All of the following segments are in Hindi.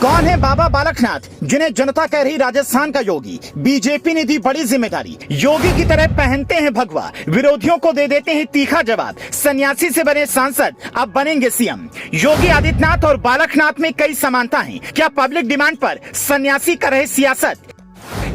कौन है बाबा बालकनाथ, जिन्हें जनता कह रही राजस्थान का योगी? बीजेपी ने दी बड़ी जिम्मेदारी। योगी की तरह पहनते हैं भगवा, विरोधियों को दे देते हैं तीखा जवाब। सन्यासी से बने सांसद, अब बनेंगे सीएम। योगी आदित्यनाथ और बालकनाथ में कई समानता हैं। क्या पब्लिक डिमांड पर सन्यासी कर रहे सियासत?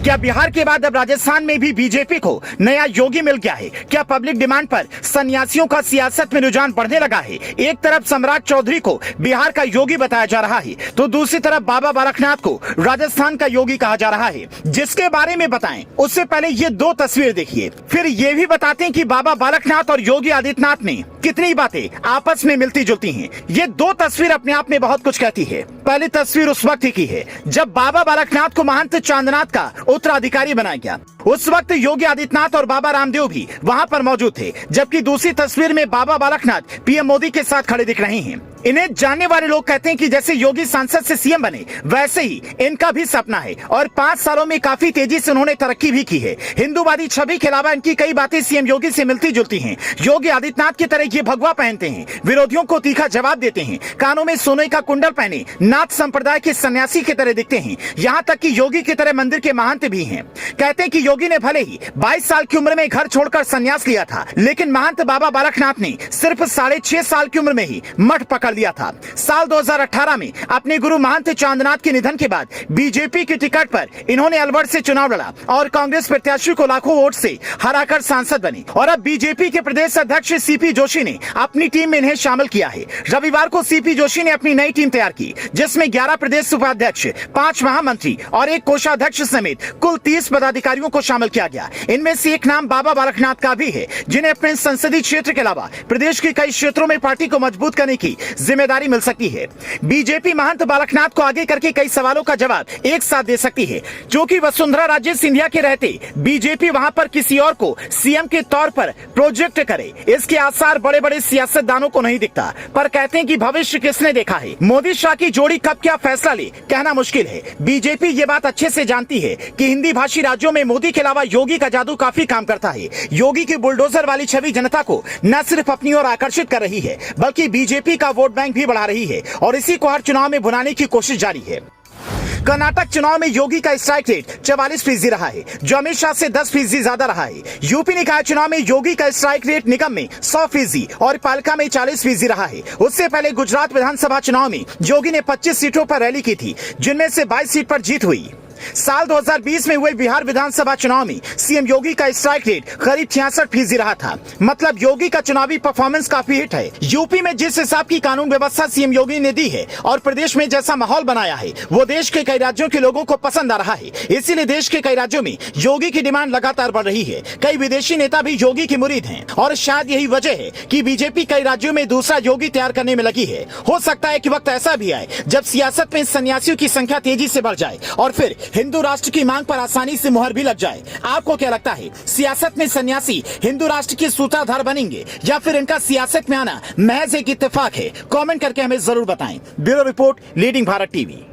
क्या बिहार के बाद अब राजस्थान में भी बीजेपी को नया योगी मिल गया है? क्या पब्लिक डिमांड पर सन्यासियों का सियासत में रुझान बढ़ने लगा है? एक तरफ सम्राट चौधरी को बिहार का योगी बताया जा रहा है, तो दूसरी तरफ बाबा बालकनाथ को राजस्थान का योगी कहा जा रहा है। जिसके बारे में बताएं उससे पहले ये दो तस्वीर देखिए, फिर ये भी बताते हैं कि बाबा बालकनाथ और योगी आदित्यनाथ ने कितनी बातें आपस में मिलती जुलती हैं। ये दो तस्वीर अपने आप में बहुत कुछ कहती है। पहली तस्वीर उस वक्त की है जब बाबा बालकनाथ को महंत चांदनाथ का उत्तराधिकारी बनाया गया। उस वक्त योगी आदित्यनाथ और बाबा रामदेव भी वहां पर मौजूद थे, जबकि दूसरी तस्वीर में बाबा बालकनाथ पीएम मोदी के साथ खड़े दिख रहे हैं। इन्हें जानने वाले लोग कहते हैं कि जैसे योगी सांसद से सीएम बने, वैसे ही इनका भी सपना है और 5 सालों में काफी तेजी से उन्होंने तरक्की भी की है। हिंदूवादी छवि के अलावा इनकी कई बातें सीएम योगी से मिलती जुलती हैं। योगी आदित्यनाथ की तरह ये भगवा पहनते हैं, विरोधियों को तीखा जवाब देते हैं, कानों में सोने का कुंडल पहने नाथ संप्रदाय के सन्यासी की तरह दिखते हैं। यहाँ तक कि योगी की तरह मंदिर के महंत भी हैं। कहते हैं कि योगी ने भले ही 22 साल की उम्र में घर छोड़कर संन्यास लिया था, लेकिन महंत बाबा बालकनाथ ने सिर्फ 6.5 साल की उम्र में ही मठ पकड़ लिया था। साल 2018 में अपने गुरु महंत चांदनाथ के निधन के बाद बीजेपी की टिकट पर इन्होंने अलवर से चुनाव लड़ा और कांग्रेस प्रत्याशी को लाखों वोट से हराकर सांसद बने। और अब बीजेपी के प्रदेश अध्यक्ष सीपी जोशी ने अपनी टीम में इन्हें शामिल किया है। रविवार को सीपी जोशी ने अपनी नई टीम तैयार की, जिसमें 11 प्रदेश उपाध्यक्ष, 5 महामंत्री और 1 कोषाध्यक्ष समेत कुल 30 पदाधिकारियों को शामिल किया गया। इनमें से एक नाम बाबा बालकनाथ का भी है, जिन्हें अपने संसदीय क्षेत्र के अलावा प्रदेश के कई क्षेत्रों में पार्टी को मजबूत करने की जिम्मेदारी मिल सकती है। बीजेपी महंत बालकनाथ को आगे करके कई सवालों का जवाब एक साथ दे सकती है। क्योंकि वसुंधरा राजे सिंधिया के रहते बीजेपी वहां पर किसी और को सीएम के तौर पर प्रोजेक्ट करे, इसके आसार बड़े बड़े सियासतदानों को नहीं दिखता। पर कहते हैं कि भविष्य किसने देखा है, मोदी शाह की जोड़ी कब क्या फैसला ले, कहना मुश्किल है। बीजेपी ये बात अच्छे से जानती है कि हिंदी भाषी राज्यों में मोदी के अलावा योगी का जादू काफी काम करता है। योगी की बुलडोजर वाली छवि जनता को न सिर्फ अपनी ओर आकर्षित कर रही है, बल्कि बीजेपी का वोट बैंक भी बढ़ा रही है और इसी को हर चुनाव में भुनाने की कोशिश जारी है। कर्नाटक चुनाव में योगी का स्ट्राइक रेट 44% रहा है, जो अमित शाह से 10% ज्यादा रहा है। यूपी निकाय चुनाव में योगी का स्ट्राइक रेट निगम में 100% और पालिका में 40% रहा है। उससे पहले गुजरात विधानसभा चुनाव में योगी ने 25 सीटों पर रैली की थी, जिनमें से 22 सीट पर जीत हुई। साल 2020 में हुए बिहार विधानसभा चुनाव में सीएम योगी का स्ट्राइक रेट करीब 66% रहा था। मतलब योगी का चुनावी परफॉर्मेंस काफी हिट है। यूपी में जिस हिसाब की कानून व्यवस्था सीएम योगी ने दी है और प्रदेश में जैसा माहौल बनाया है, वो देश के कई राज्यों के लोगों को पसंद आ रहा है। इसीलिए देश के कई राज्यों में योगी की डिमांड लगातार बढ़ रही है। कई विदेशी नेता भी योगी की मुरीद हैं और शायद यही वजह है कि बीजेपी कई राज्यों में दूसरा योगी तैयार करने में लगी है। हो सकता है कि वक्त ऐसा भी आए जब सियासत में सन्यासियों की संख्या तेजी से बढ़ जाए और फिर हिंदू राष्ट्र की मांग पर आसानी से मुहर भी लग जाए। आपको क्या लगता है, सियासत में सन्यासी हिंदू राष्ट्र के सूत्रधार बनेंगे या फिर इनका सियासत में आना महज एक इत्तेफाक है? कमेंट करके हमें जरूर बताएं। Bureau report, leading Bharat TV.